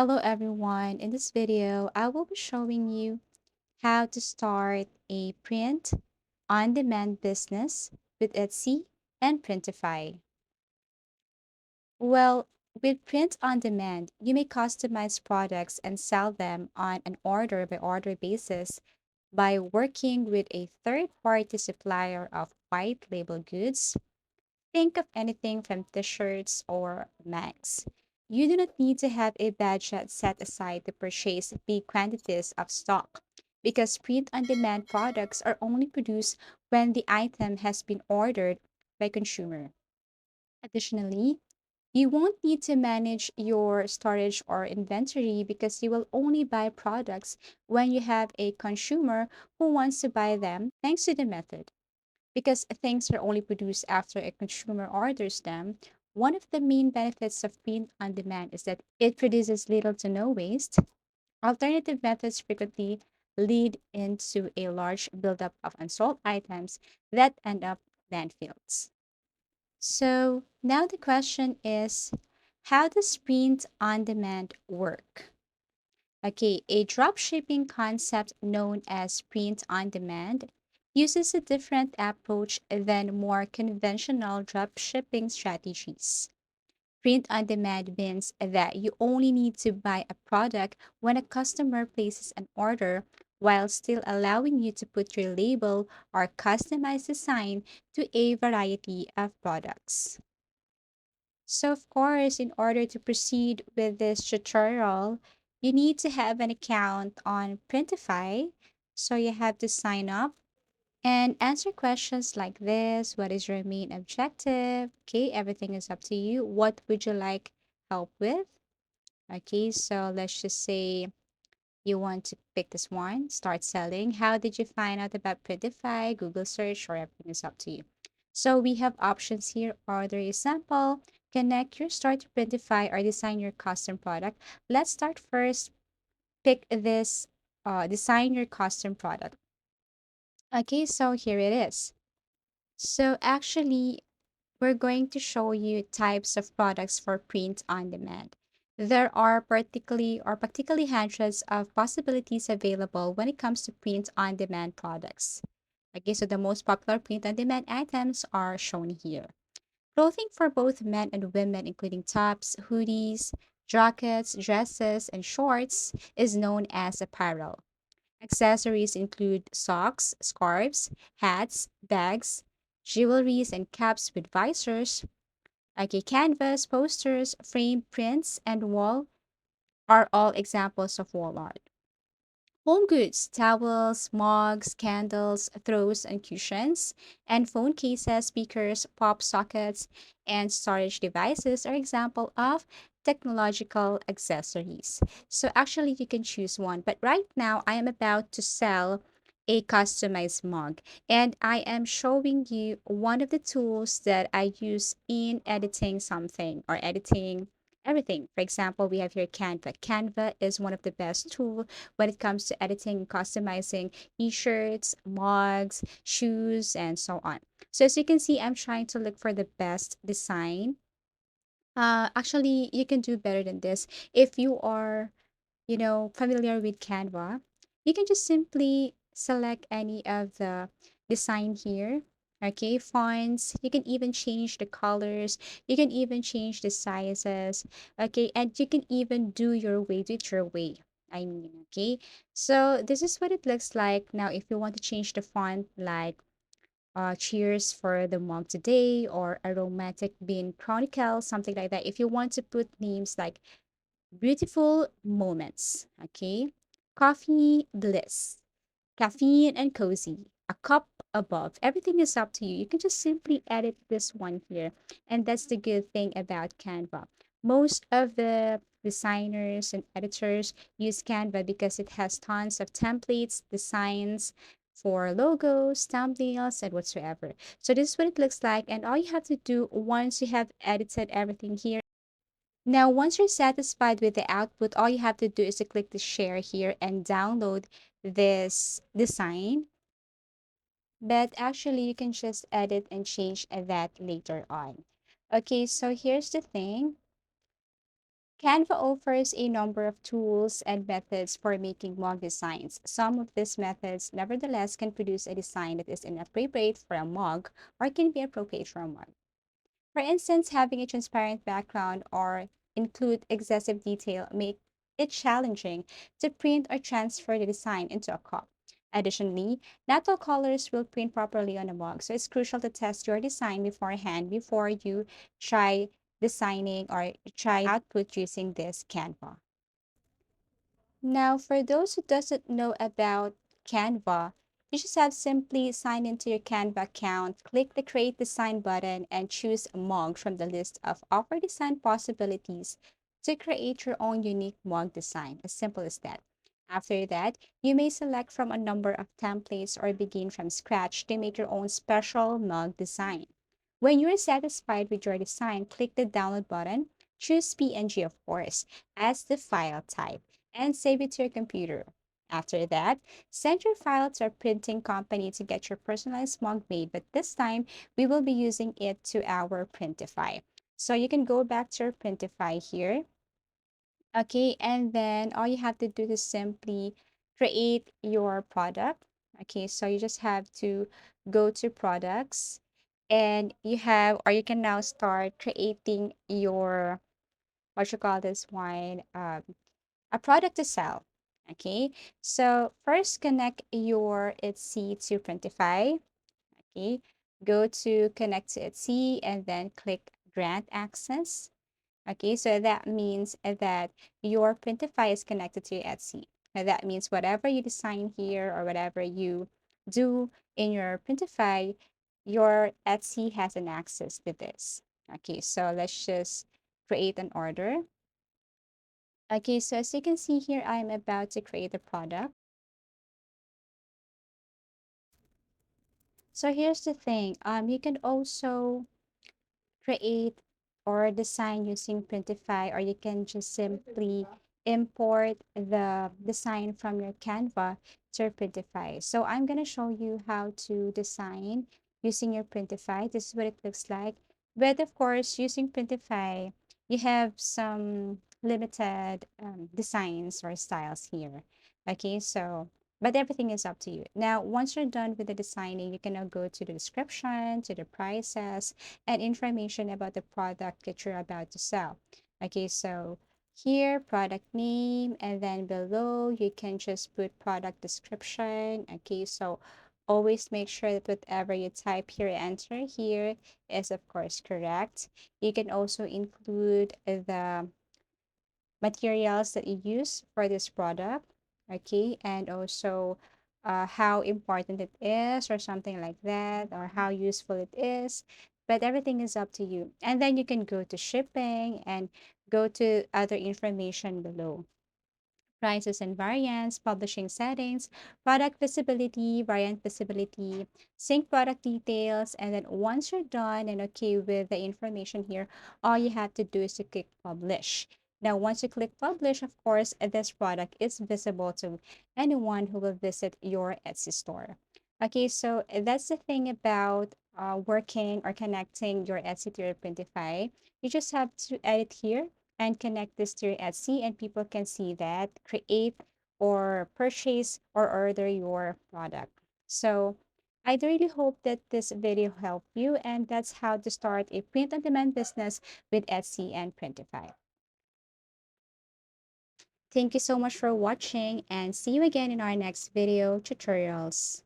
Hello everyone. In this video, I will be showing you how to start a print on demand business with Etsy and Printify. Well, with print on demand, you may customize products and sell them on an order by order basis by working with a third party supplier of white label goods. Think of anything from t-shirts or mags. You do not need to have a budget set aside to purchase big quantities of stock because print-on-demand products are only produced when the item has been ordered by consumer. Additionally, you won't need to manage your storage or inventory because you will only buy products when you have a consumer who wants to buy them thanks to the method. Because things are only produced after a consumer orders them, one of the main benefits of print on demand is that it produces little to no waste. Alternative methods frequently lead into a large buildup of unsold items that end up landfills. So now the question is, how does print on demand work? Okay, a dropshipping concept known as print on demand uses a different approach than more conventional dropshipping strategies. Print on demand means that you only need to buy a product when a customer places an order while still allowing you to put your label or customized design to a variety of products. So, of course, in order to proceed with this tutorial, you need to have an account on Printify. So, you have to sign up and answer questions like this. What is your main objective? Okay, everything is up to you. What would you like help with? Okay, so let's just say you want to pick this one, start selling. How did you find out about Printify, Google search, or everything is up to you. So we have options here. Order a sample, connect your store to Printify, or design your custom product. Let's start first. Pick this, design your custom product. Okay, so here it is. So actually, we're going to show you types of products for print on demand. There are particularly hundreds of possibilities available when it comes to print on demand products. Okay, so the most popular print on demand items are shown here. Clothing for both men and women, including tops, hoodies, jackets, dresses, and shorts, is known as apparel. Accessories include socks, scarves, hats, bags, jewelries, and caps with visors. Okay, canvas, posters, frame prints, and wall are all examples of wall art. Home goods, towels, mugs, candles, throws and cushions, and phone cases, speakers, pop sockets, and storage devices are example of technological accessories. So actually you can choose one, but right now I am about to sell a customized mug and I am showing you one of the tools that I use in editing something or editing everything. For example, we have here Canva. Canva is one of the best tools when it comes to editing and customizing t-shirts, mugs, shoes, and so on. So as you can see, I'm trying to look for the best design. Actually, you can do better than this. If you are, familiar with Canva, you can just simply select any of the design here. Okay, fonts. You can even change the colors. You can even change the sizes. Okay, and you can even do do it your way. I mean, okay. So this is what it looks like. Now, if you want to change the font, like cheers for the mom today or aromatic bean chronicle, something like that. If you want to put names like beautiful moments, okay? Coffee bliss, caffeine and cozy, a cup above. Everything is up to you. You can just simply edit this one here. And that's the good thing about Canva. Most of the designers and editors use Canva because it has tons of templates, designs for logos, thumbnails, and whatsoever. So this is what it looks like. And all you have to do once you have edited everything here. Now, once you're satisfied with the output, all you have to do is to click the share here and download this design. But actually, you can just edit and change that later on. Okay, so here's the thing. Canva offers a number of tools and methods for making mug designs. Some of these methods, nevertheless, can produce a design that is inappropriate for a mug or can be appropriate for a mug. For instance, having a transparent background or include excessive detail make it challenging to print or transfer the design into a cup. Additionally, not all colors will print properly on a mug, so it's crucial to test your design beforehand before you try designing or try output using this Canva. Now, for those who doesn't know about Canva, you just have simply sign into your Canva account, click the Create Design button, and choose a mug from the list of offer design possibilities to create your own unique mug design. As simple as that. After that, you may select from a number of templates or begin from scratch to make your own special mug design. When you're satisfied with your design, click the download button, choose PNG of course, as the file type and save it to your computer. After that, send your file to a printing company to get your personalized mug made, but this time we will be using it to our Printify. So you can go back to your Printify here. Okay, and then all you have to do is simply create your product. Okay, so you just have to go to products and you have, or you can now start creating your, what you call this one, a product to sell. Okay, so first connect your Etsy to Printify. Okay, go to connect to Etsy and then click grant access. Okay, so that means that your Printify is connected to your Etsy. And that means whatever you design here or whatever you do in your Printify, your Etsy has an access to this. Okay, so let's just create an order. Okay, so as you can see here, I'm about to create a product. So here's the thing. You can also create or design using Printify, or you can just simply import the design from your Canva to Printify. So I'm gonna show you how to design using your Printify. This is what it looks like. But of course, using Printify, you have some limited designs or styles here. Okay, so but everything is up to you. Now, once you're done with the designing, you can now go to the description, to the prices, and information about the product that you're about to sell. Okay, so here, product name, and then below, you can just put product description. Okay, so always make sure that whatever you type here, enter here is, of course, correct. You can also include the materials that you use for this product, okay, and also how important it is or something like that, or how useful it is, but everything is up to you. And then you can go to shipping and go to other information below: prices and variants, publishing settings, product visibility, variant visibility, sync product details, and then once you're done and okay with the information here, all you have to do is to click publish. Now, once you click publish, of course, this product is visible to anyone who will visit your Etsy store. Okay, so that's the thing about working or connecting your Etsy to your Printify. You just have to edit here and connect this to your Etsy, and people can see that, create or purchase or order your product. So I really hope that this video helped you, and that's how to start a print-on-demand business with Etsy and Printify. Thank you so much for watching, and see you again in our next video tutorials.